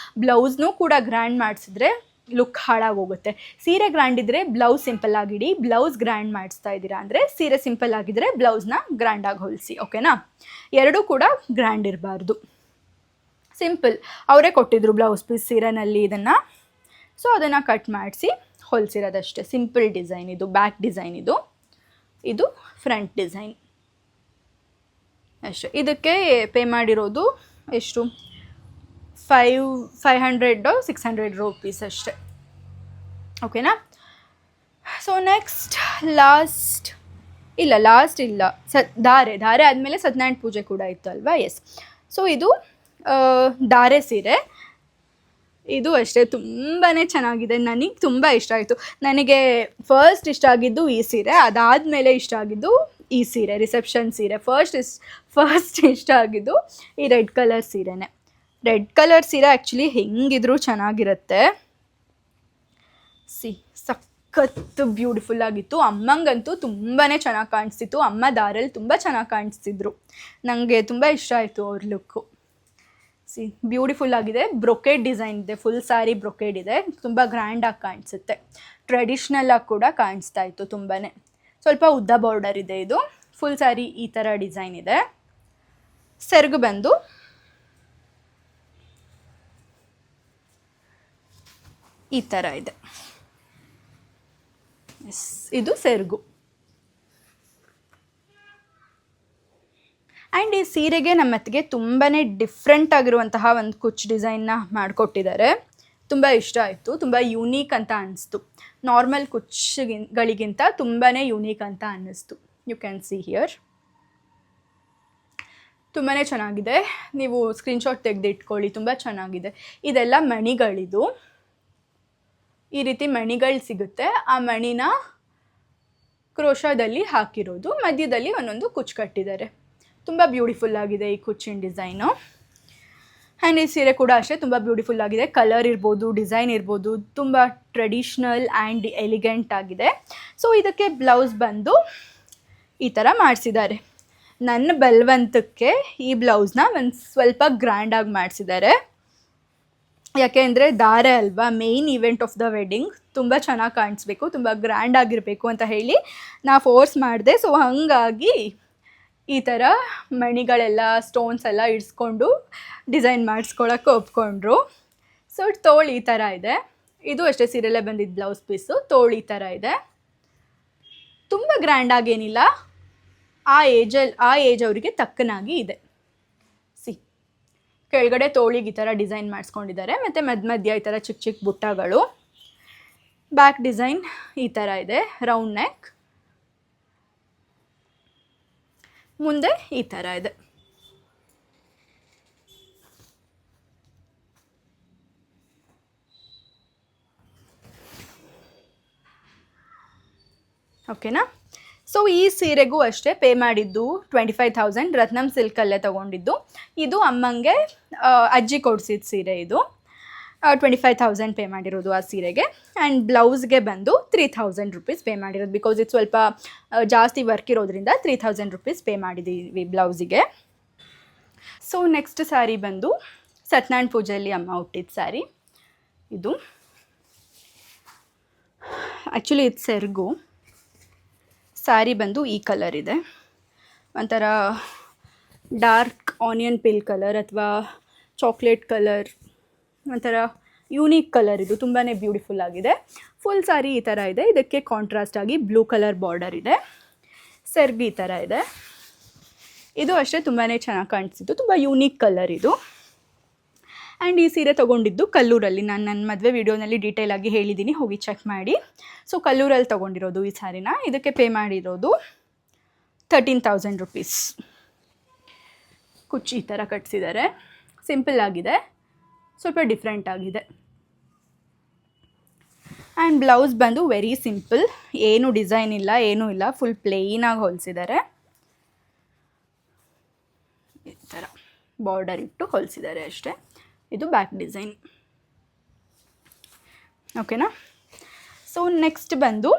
ಬ್ಲೌಸ್ನೂ ಕೂಡ ಗ್ರ್ಯಾಂಡ್ ಮಾಡಿಸಿದ್ರೆ ಲುಕ್ ಹಾಳಾಗೋಗುತ್ತೆ. ಸೀರೆ ಗ್ರ್ಯಾಂಡ್ ಇದ್ದರೆ ಬ್ಲೌಸ್ ಸಿಂಪಲ್ ಆಗಿಡಿ, ಬ್ಲೌಸ್ ಗ್ರ್ಯಾಂಡ್ ಮಾಡಿಸ್ತಾ ಇದ್ದೀರಾ ಅಂದರೆ ಸೀರೆ ಸಿಂಪಲ್ ಆಗಿದ್ದರೆ ಬ್ಲೌಸ್ನ ಗ್ರ್ಯಾಂಡಾಗಿ ಹೊಲಿಸಿ. ಓಕೆನಾ. ಎರಡೂ ಕೂಡ ಗ್ರ್ಯಾಂಡ್ ಇರಬಾರ್ದು, ಸಿಂಪಲ್. ಅವರೇ ಕೊಟ್ಟಿದ್ರು ಬ್ಲೌಸ್ ಪೀಸ್ ಸೀರೆನಲ್ಲಿ ಇದನ್ನು. ಸೊ ಅದನ್ನು ಕಟ್ ಮಾಡಿಸಿ ಹೊಲಿಸಿರೋದಷ್ಟೇ. ಸಿಂಪಲ್ ಡಿಸೈನ್ ಇದು, ಬ್ಯಾಕ್ ಡಿಸೈನ್ ಇದು ಫ್ರಂಟ್ ಡಿಸೈನ್ ಅಷ್ಟೇ. ಇದಕ್ಕೆ ಪೇ ಮಾಡಿರೋದು ಎಷ್ಟು, 500-600 ರೂಪೀಸ್ ಅಷ್ಟೇ. ಓಕೆನಾ. ಸೊ ನೆಕ್ಸ್ಟ್ ಲಾಸ್ಟ್ ಇಲ್ಲ ಧಾರೆ ಆದಮೇಲೆ ಸತ್ಯನಾರಾಯಣ ಪೂಜೆ ಕೂಡ ಇತ್ತು ಅಲ್ವಾ. ಎಸ್. ಸೊ ಇದು ಧಾರೆ ಸೀರೆ. ಇದು ಅಷ್ಟೇ ತುಂಬಾ ಚೆನ್ನಾಗಿದೆ. ನನಗೆ ತುಂಬ ಇಷ್ಟ ಆಯಿತು. ನನಗೆ ಫಸ್ಟ್ ಇಷ್ಟ ಆಗಿದ್ದು ಈ ಸೀರೆ, ಅದಾದಮೇಲೆ ಇಷ್ಟ ಆಗಿದ್ದು ಈ ಸೀರೆ, ರಿಸೆಪ್ಷನ್ ಸೀರೆ. ಫಸ್ಟ್ ಇಷ್ಟ ಆಗಿದ್ದು ಈ ರೆಡ್ ಕಲರ್ ಸೀರೆನೇ. ರೆಡ್ ಕಲರ್ ಸೀರೆ ಆ್ಯಕ್ಚುಲಿ ಹೆಂಗಿದ್ರೂ ಚೆನ್ನಾಗಿರುತ್ತೆ. ಸಖತ್ತು ಬ್ಯೂಟಿಫುಲ್ ಆಗಿತ್ತು. ಅಮ್ಮಂಗಂತೂ ತುಂಬಾ ಚೆನ್ನಾಗಿ ಕಾಣಿಸ್ತಿತ್ತು. ಅಮ್ಮ ದಾರಲ್ಲಿ ತುಂಬ ಚೆನ್ನಾಗಿ ಕಾಣಿಸ್ತಿದ್ರು. ನನಗೆ ತುಂಬ ಇಷ್ಟ ಆಯಿತು ಅವ್ರ ಲುಕ್ಕು. ಬ್ಯೂಟಿಫುಲ್ ಆಗಿದೆ. ಬ್ರೊಕೇಡ್ ಡಿಸೈನ್ ಇದೆ, ಫುಲ್ ಸ್ಯಾರಿ ಬ್ರೊಕೇಡ್ ಇದೆ. ತುಂಬ ಗ್ರ್ಯಾಂಡಾಗಿ ಕಾಣಿಸುತ್ತೆ. ಟ್ರೆಡಿಷ್ನಲಾಗಿ ಕೂಡ ಕಾಣಿಸ್ತಾ ಇತ್ತು ತುಂಬಾ. ಸ್ವಲ್ಪ ಉದ್ದ ಬಾರ್ಡರ್ ಇದೆ. ಇದು ಫುಲ್ ಸ್ಯಾರಿ ಈ ಥರ ಡಿಸೈನ್ ಇದೆ. ಸೆರಗು ಬಂದು ಈ ಥರ ಇದೆ. ಇದು ಸೆರಗು. ಆ್ಯಂಡ್ ಈ ಸೀರೆಗೆ ನಮ್ಮತ್ತಿಗೆ ತುಂಬಾ ಡಿಫ್ರೆಂಟ್ ಆಗಿರುವಂತಹ ಒಂದು ಕುಚ್ ಡಿಸೈನ್ನ ಮಾಡಿಕೊಟ್ಟಿದ್ದಾರೆ. ತುಂಬ ಇಷ್ಟ ಆಯಿತು. ತುಂಬ ಯೂನೀಕ್ ಅಂತ ಅನ್ನಿಸ್ತು. ನಾರ್ಮಲ್ ಕುಚ್ಗಳಿಗಿಂತ ತುಂಬಾ ಯೂನೀಕ್ ಅಂತ ಅನ್ನಿಸ್ತು. You can see here. ತುಂಬಾ ಚೆನ್ನಾಗಿದೆ, ನೀವು ಸ್ಕ್ರೀನ್ಶಾಟ್ ತೆಗೆದು ಇಟ್ಕೊಳ್ಳಿ, ತುಂಬ ಚೆನ್ನಾಗಿದೆ. ಇದೆಲ್ಲ ಮಣಿಗಳಿದು, ಈ ರೀತಿ ಮಣಿಗಳು ಸಿಗುತ್ತೆ. ಆ ಮಣಿನ ಕ್ರೋಶಾದಲ್ಲಿ ಹಾಕಿರೋದು, ಮಧ್ಯದಲ್ಲಿ ಒಂದೊಂದು ಕುಚ್ಚು ಕಟ್ಟಿದ್ದಾರೆ. ತುಂಬ ಬ್ಯೂಟಿಫುಲ್ ಆಗಿದೆ ಈ ಕುಚ್ಚಿನ ಡಿಸೈನು. ಆ್ಯಂಡ್ ಈ ಸೀರೆ ಕೂಡ ಅಷ್ಟೇ ತುಂಬ ಬ್ಯೂಟಿಫುಲ್ ಆಗಿದೆ. ಕಲರ್ ಇರ್ಬೋದು, ಡಿಸೈನ್ ಇರ್ಬೋದು, ತುಂಬ ಟ್ರೆಡಿಷ್ನಲ್ ಆ್ಯಂಡ್ ಎಲಿಗೆಂಟ್ ಆಗಿದೆ. ಸೊ ಇದಕ್ಕೆ ಬ್ಲೌಸ್ ಬಂದು ಈ ಥರ ಮಾಡಿಸಿದ್ದಾರೆ. ನನ್ನ ಬಲವಂತಕ್ಕೆ ಈ ಬ್ಲೌಸ್ನ ಒಂದು ಸ್ವಲ್ಪ ಗ್ರ್ಯಾಂಡಾಗಿ ಮಾಡಿಸಿದ್ದಾರೆ. ಯಾಕೆ ಅಂದರೆ ದಾರೆ ಅಲ್ವಾ, main event of the wedding, ತುಂಬ ಚೆನ್ನಾಗಿ ಕಾಣಿಸ್ಬೇಕು, ತುಂಬ ಗ್ರ್ಯಾಂಡ್ ಆಗಿರಬೇಕು ಅಂತ ಹೇಳಿ ನಾ ಫೋರ್ಸ್ ಮಾಡಿದೆ. ಸೊ ಹಾಗಾಗಿ ಈ ಥರ ಮಣಿಗಳೆಲ್ಲ ಸ್ಟೋನ್ಸ್ ಎಲ್ಲ ಇಡಿಸ್ಕೊಂಡು ಡಿಸೈನ್ ಮಾಡಿಸ್ಕೊಳಕ್ಕೆ ಒಪ್ಕೊಂಡ್ರು. ಸೊ ತೋಳು ಈ ಥರ ಇದೆ. ಇದು ಅಷ್ಟೇ ಸೀರೆಯಲ್ಲೇ ಬಂದಿದ್ದು ಬ್ಲೌಸ್ ಪೀಸು. ತೋಳು ಈ ಥರ ಇದೆ. ತುಂಬ ಗ್ರ್ಯಾಂಡಾಗೇನಿಲ್ಲ, ಆ ಏಜ್ ಅವರಿಗೆ ತಕ್ಕನಾಗಿ ಇದೆ. ಕೆಳಗಡೆ ತೋಳಿಗೆ ಈ ಥರ ಡಿಸೈನ್ ಮಾಡಿಸ್ಕೊಂಡಿದ್ದಾರೆ, ಮತ್ತು ಮಧ್ಯ ಈ ಥರ ಚಿಕ್ಕ ಚಿಕ್ಕ ಬುಟ್ಟಗಳು. ಬ್ಯಾಕ್ ಡಿಸೈನ್ ಈ ಥರ ಇದೆ, ರೌಂಡ್ ನೆಕ್. ಮುಂದೆ ಈ ಥರ ಇದೆ. ಓಕೆನಾ? ಸೊ ಈ ಸೀರೆಗೂ ಅಷ್ಟೇ ಪೇ ಮಾಡಿದ್ದು 25,000 ರತ್ನಂ ಸಿಲ್ಕಲ್ಲೇ ತೊಗೊಂಡಿದ್ದು. ಇದು ಅಮ್ಮಂಗೆ ಅಜ್ಜಿ ಕೊಡಿಸಿದ ಸೀರೆ. ಇದು 25,000 ಪೇ ಮಾಡಿರೋದು ಆ ಸೀರೆಗೆ. ಆ್ಯಂಡ್ ಬ್ಲೌಸ್ಗೆ ಬಂದು 3,000 ರುಪೀಸ್ ಪೇ ಮಾಡಿರೋದು, ಬಿಕಾಸ್ ಇದು ಸ್ವಲ್ಪ ಜಾಸ್ತಿ ವರ್ಕ್ ಇರೋದ್ರಿಂದ 3,000 ರುಪೀಸ್ ಪೇ ಮಾಡಿದ್ದೀವಿ ಬ್ಲೌಸಿಗೆ. ಸೊ ನೆಕ್ಸ್ಟ್ ಸ್ಯಾರಿ ಬಂದು ಸತ್ಯನಾರಾಯಣ ಪೂಜೆಯಲ್ಲಿ ಅಮ್ಮ ಹುಟ್ಟಿದ ಸ್ಯಾರಿ. ಇದು ಆ್ಯಕ್ಚುಲಿ ಇದು ಸೆರಗು. ಸ್ಯಾರಿ ಬಂದು ಈ ಕಲರ್ ಇದೆ, ಒಂಥರ ಡಾರ್ಕ್ ಆನಿಯನ್ ಪಿಲ್ ಕಲರ್ ಅಥವಾ ಚಾಕ್ಲೇಟ್ ಕಲರ್, ಒಂಥರ ಯೂನಿಕ್ ಕಲರ್. ಇದು ತುಂಬಾ ಬ್ಯೂಟಿಫುಲ್ ಆಗಿದೆ. ಫುಲ್ ಸ್ಯಾರಿ ಈ ಥರ ಇದೆ. ಇದಕ್ಕೆ ಕಾಂಟ್ರಾಸ್ಟ್ ಆಗಿ ಬ್ಲೂ ಕಲರ್ ಬಾರ್ಡರ್ ಇದೆ. ಸೆರಗು ಈ ಥರ ಇದೆ. ಇದು ಅಷ್ಟೇ ತುಂಬಾ ಚೆನ್ನಾಗಿ ಕಾಣಿಸ್ತಿತ್ತು, ತುಂಬ ಯೂನಿಕ್ ಕಲರ್ ಇದು. ಆ್ಯಂಡ್ ಈ ಸೀರೆ ತೊಗೊಂಡಿದ್ದು ಕಲ್ಲೂರಲ್ಲಿ. ನಾನು ನನ್ನ ಮದುವೆ ವೀಡಿಯೋನಲ್ಲಿ ಡೀಟೇಲಾಗಿ ಹೇಳಿದ್ದೀನಿ, ಹೋಗಿ ಚೆಕ್ ಮಾಡಿ. ಸೊ ಕಲ್ಲೂರಲ್ಲಿ ತೊಗೊಂಡಿರೋದು ಈ ಸ್ಯಾರಿನ. ಇದಕ್ಕೆ ಪೇ ಮಾಡಿರೋದು 13,000 ರುಪೀಸ್. ಕುಚ್ಚು ಈ ಥರ ಕಟ್ಸಿದ್ದಾರೆ. ಸಿಂಪಲ್ ಆಗಿದೆ, ಸ್ವಲ್ಪ ಡಿಫ್ರೆಂಟ್ ಆಗಿದೆ. ಆ್ಯಂಡ್ ಬ್ಲೌಸ್ ಬಂದು ವೆರಿ ಸಿಂಪಲ್, ಏನು ಡಿಸೈನ್ ಇಲ್ಲ, ಏನೂ ಇಲ್ಲ, ಫುಲ್ ಪ್ಲೇನಾಗಿ ಹೊಲಿಸಿದ್ದಾರೆ. ಈ ಥರ ಬಾರ್ಡರ್ ಇಟ್ಟು ಹೊಲಿಸಿದ್ದಾರೆ ಅಷ್ಟೇ. ಇದು ಬ್ಯಾಕ್ ಡಿಸೈನ್. ಓಕೆನಾ? ಸೊ ನೆಕ್ಸ್ಟ್ ಬಂದು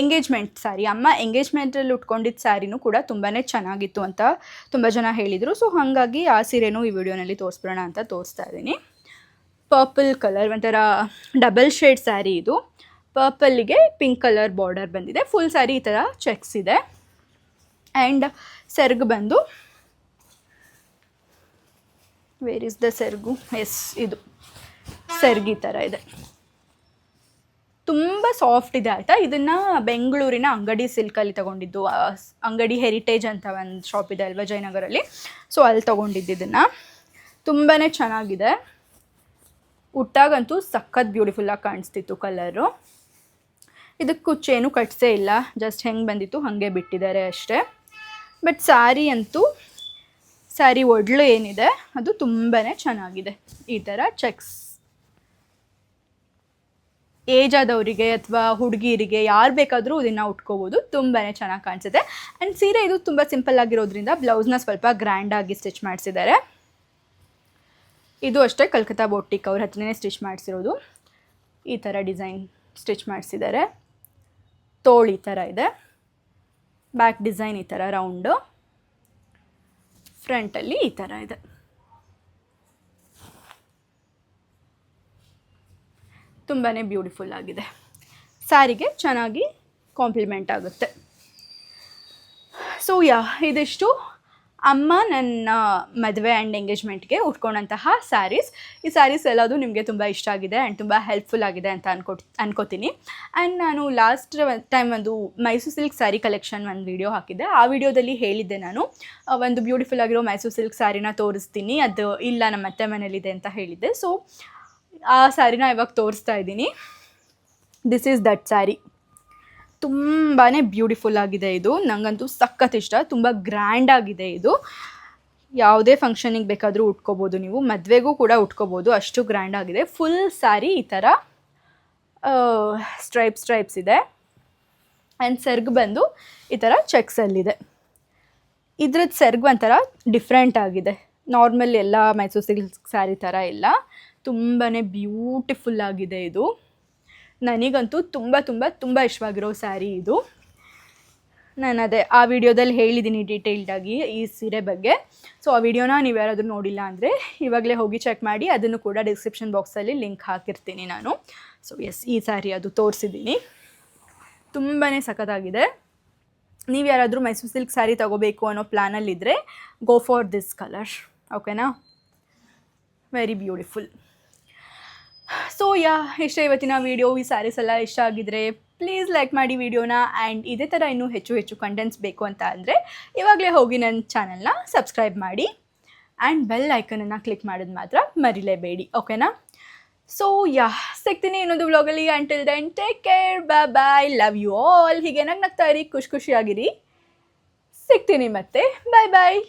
ಎಂಗೇಜ್ಮೆಂಟ್ ಸ್ಯಾರಿ. ಅಮ್ಮ ಎಂಗೇಜ್ಮೆಂಟಲ್ಲಿ ಉಟ್ಕೊಂಡಿದ್ದ ಸ್ಯಾರಿನೂ ಕೂಡ ತುಂಬಾ ಚೆನ್ನಾಗಿತ್ತು ಅಂತ ತುಂಬ ಜನ ಹೇಳಿದರು. ಸೊ ಹಾಗಾಗಿ ಆ ಸೀರೆನೂ ಈ ವಿಡಿಯೋನಲ್ಲಿ ತೋರಿಸ್ಬಿಡೋಣ ಅಂತ ತೋರಿಸ್ತಾ ಇದ್ದೀನಿ. ಪರ್ಪಲ್ ಕಲರ್, ಒಂಥರ ಡಬಲ್ ಶೇಡ್ ಸ್ಯಾರಿ ಇದು. ಪರ್ಪಲ್ಲಿಗೆ ಪಿಂಕ್ ಕಲರ್ ಬಾರ್ಡರ್ ಬಂದಿದೆ. ಫುಲ್ ಸ್ಯಾರಿ ಈ ಥರ ಚೆಕ್ಸ್ ಇದೆ. ಆ್ಯಂಡ್ ಸೆರಗು ಬಂದು ವೇರ್ ಇಸ್ ದ ಸೆರಗು, ಎಸ್ ಇದು ಸೆರಗು ಈ ಥರ ಇದೆ. ತುಂಬ ಸಾಫ್ಟ್ ಇದೆ ಆಯಿತಾ. ಇದನ್ನು ಬೆಂಗಳೂರಿನ ಅಂಗಡಿ ಸಿಲ್ಕಲ್ಲಿ ತೊಗೊಂಡಿದ್ದು. ಅಂಗಡಿ ಹೆರಿಟೇಜ್ ಅಂತ ಒಂದು ಶಾಪ್ ಇದೆ ಅಲ್ವಾ ಜಯನಗರಲ್ಲಿ, ಸೊ ಅಲ್ಲಿ ತೊಗೊಂಡಿದ್ದು. ಇದನ್ನು ತುಂಬಾ ಚೆನ್ನಾಗಿದೆ. ಉಟ್ಟಾಗಂತೂ ಸಖತ್ ಬ್ಯೂಟಿಫುಲ್ಲಾಗಿ ಕಾಣಿಸ್ತಿತ್ತು ಕಲರು. ಇದಕ್ಕೆ ಕುಚ್ಚೇನು ಕಟ್ಸೇ ಇಲ್ಲ, ಜಸ್ಟ್ ಹೆಂಗೆ ಬಂದಿತ್ತು ಹಾಗೆ ಬಿಟ್ಟಿದ್ದಾರೆ ಅಷ್ಟೇ. ಬಟ್ ಸ್ಯಾರಿ ಅಂತೂ, ಸ್ಯಾರಿ ಒಡ್ಲು ಏನಿದೆ ಅದು ತುಂಬಾ ಚೆನ್ನಾಗಿದೆ. ಈ ಥರ ಚೆಕ್ಸ್ ಏಜ್ ಆದವರಿಗೆ ಅಥವಾ ಹುಡುಗಿರಿಗೆ ಯಾರು ಬೇಕಾದರೂ ಇದನ್ನು ಉಟ್ಕೋಬೋದು, ತುಂಬಾ ಚೆನ್ನಾಗಿ ಕಾಣಿಸುತ್ತೆ. ಆ್ಯಂಡ್ ಸೀರೆ ಇದು ತುಂಬ ಸಿಂಪಲ್ ಆಗಿರೋದ್ರಿಂದ ಬ್ಲೌಸ್ನ ಸ್ವಲ್ಪ ಗ್ರ್ಯಾಂಡಾಗಿ ಸ್ಟಿಚ್ ಮಾಡಿಸಿದ್ದಾರೆ. ಇದು ಅಷ್ಟೇ ಕಲ್ಕತ್ತಾ ಬೋಟಿಕ್ ಅವ್ರ ಹತ್ರನೇ ಸ್ಟಿಚ್ ಮಾಡಿಸಿರೋದು. ಈ ಥರ ಡಿಸೈನ್ ಸ್ಟಿಚ್ ಮಾಡಿಸಿದ್ದಾರೆ. ತೋಳು ಈ ಥರ ಇದೆ. ಬ್ಯಾಕ್ ಡಿಸೈನ್ ಈ ಥರ ರೌಂಡು. ಫ್ರಂಟಲ್ಲಿ ಈ ಥರ ಇದೆ. ತುಂಬಾ ಬ್ಯೂಟಿಫುಲ್ ಆಗಿದೆ. ಸ್ಯಾರಿಗೆ ಚೆನ್ನಾಗಿ ಕಾಂಪ್ಲಿಮೆಂಟ್ ಆಗುತ್ತೆ. ಸೊ ಇದಿಷ್ಟು ಅಮ್ಮ ನನ್ನ ಮದುವೆ ಆ್ಯಂಡ್ ಎಂಗೇಜ್ಮೆಂಟ್ಗೆ ಉಟ್ಕೊಂಡಂತಹ ಸ್ಯಾರೀಸ್. ಈ ಸ್ಯಾರೀಸ್ ಎಲ್ಲದು ನಿಮಗೆ ತುಂಬ ಇಷ್ಟ ಆಗಿದೆ ಆ್ಯಂಡ್ ತುಂಬ ಹೆಲ್ಪ್ಫುಲ್ ಆಗಿದೆ ಅಂತ ಅನ್ಕೋತೀನಿ. ಆ್ಯಂಡ್ ನಾನು ಲಾಸ್ಟ್ ಟೈಮ್ ಒಂದು ಮೈಸೂರು ಸಿಲ್ಕ್ ಸ್ಯಾರಿ ಕಲೆಕ್ಷನ್ ಒಂದು ವಿಡಿಯೋ ಹಾಕಿದ್ದೆ. ಆ ವಿಡಿಯೋದಲ್ಲಿ ಹೇಳಿದ್ದೆ ನಾನು ಒಂದು ಬ್ಯೂಟಿಫುಲ್ ಆಗಿರೋ ಮೈಸೂರು ಸಿಲ್ಕ್ ಸ್ಯಾರಿನ ತೋರಿಸ್ತೀನಿ, ಅದು ಇಲ್ಲ ನಮ್ಮ ಅತ್ತೆ ಮನೇಲಿದೆ ಅಂತ ಹೇಳಿದ್ದೆ. ಸೊ ಆ ಸ್ಯಾರಿನ ಇವಾಗ ತೋರಿಸ್ತಾ ಇದ್ದೀನಿ. This is that sari. ತುಂಬಾ ಬ್ಯೂಟಿಫುಲ್ ಆಗಿದೆ ಇದು. ನನಗಂತೂ ಸಖತ್ ಇಷ್ಟ. ತುಂಬ ಗ್ರ್ಯಾಂಡ್ ಆಗಿದೆ ಇದು. ಯಾವುದೇ ಫಂಕ್ಷನಿಗೆ ಬೇಕಾದರೂ ಉಟ್ಕೋಬೋದು ನೀವು, ಮದುವೆಗೂ ಕೂಡ ಉಟ್ಕೋಬೋದು, ಅಷ್ಟು ಗ್ರ್ಯಾಂಡ್ ಆಗಿದೆ. ಫುಲ್ ಸ್ಯಾರಿ ಈ ಥರ ಸ್ಟ್ರೈಪ್ಸ್ ಇದೆ. ಆ್ಯಂಡ್ ಸೆರ್ಗ್ ಬಂದು ಈ ಥರ ಚೆಕ್ಸಲ್ಲಿದೆ. ಇದ್ರದ್ದು ಸೆರ್ಗ್ ಒಂಥರ ಡಿಫ್ರೆಂಟ್ ಆಗಿದೆ, ನಾರ್ಮಲ್ ಎಲ್ಲ ಮೈಸೂರು ಸಿಲ್ಕ್ ಸ್ಯಾರಿ ಥರ ಇಲ್ಲ, ತುಂಬಾ ಬ್ಯೂಟಿಫುಲ್ ಆಗಿದೆ ಇದು. ನನಗಂತೂ ತುಂಬ ತುಂಬ ತುಂಬ ಇಷ್ಟವಾಗಿರೋ ಸ್ಯಾರಿ ಇದು. ನಾನು ಅದೇ ಆ ವಿಡಿಯೋದಲ್ಲಿ ಹೇಳಿದ್ದೀನಿ ಡೀಟೇಲ್ಡಾಗಿ ಈ ಸೀರೆ ಬಗ್ಗೆ. ಸೊ ಆ ವಿಡಿಯೋನ ನೀವು ಯಾರಾದರೂ ನೋಡಿಲ್ಲ ಅಂದರೆ ಇವಾಗಲೇ ಹೋಗಿ ಚೆಕ್ ಮಾಡಿ, ಅದನ್ನು ಕೂಡ ಡಿಸ್ಕ್ರಿಪ್ಷನ್ ಬಾಕ್ಸಲ್ಲಿ ಲಿಂಕ್ ಹಾಕಿರ್ತೀನಿ ನಾನು. ಸೊ ಎಸ್, ಈ ಸ್ಯಾರಿ ಅದು ತೋರಿಸಿದ್ದೀನಿ, ತುಂಬಾ ಸಖತ್ತಾಗಿದೆ. ನೀವು ಯಾರಾದರೂ ಮೈಸೂರು ಸಿಲ್ಕ್ ಸ್ಯಾರಿ ತೊಗೋಬೇಕು ಅನ್ನೋ ಪ್ಲ್ಯಾನಲ್ಲಿದ್ದರೆ ಗೋ ಫಾರ್ ದಿಸ್ ಕಲರ್, ಓಕೆನಾ? Very beautiful. ಸೊ ಇಷ್ಟ ಇವತ್ತಿನ ವಿಡಿಯೋ. ಈ ಸ್ಯಾರೀಸ್ ಎಲ್ಲ ಇಷ್ಟ ಆಗಿದ್ರೆ ಪ್ಲೀಸ್ ಲೈಕ್ ಮಾಡಿ ವಿಡಿಯೋನ. ಆ್ಯಂಡ್ ಇದೇ ಥರ ಇನ್ನೂ ಹೆಚ್ಚು ಕಂಟೆಂಟ್ಸ್ ಬೇಕು ಅಂತ ಅಂದರೆ ಇವಾಗಲೇ ಹೋಗಿ ನನ್ನ ಚಾನಲ್ನ ಸಬ್ಸ್ಕ್ರೈಬ್ ಮಾಡಿ ಆ್ಯಂಡ್ ಬೆಲ್ ಐಕನನ್ನು ಕ್ಲಿಕ್ ಮಾಡೋದು ಮಾತ್ರ ಮರಿಲೇಬೇಡಿ, ಓಕೆನಾ? ಸೊ ಸಿಗ್ತೀನಿ ಇನ್ನೊಂದು ವ್ಲಾಗಲ್ಲಿ. Until then take care, bye, love you all. ಹೀಗೆ ನಗ್ನಗ್ತಾ ಇರಿ, ಖುಷಿಯಾಗಿರಿ. ಸಿಗ್ತೀನಿ ಮತ್ತೆ, ಬಾಯ್.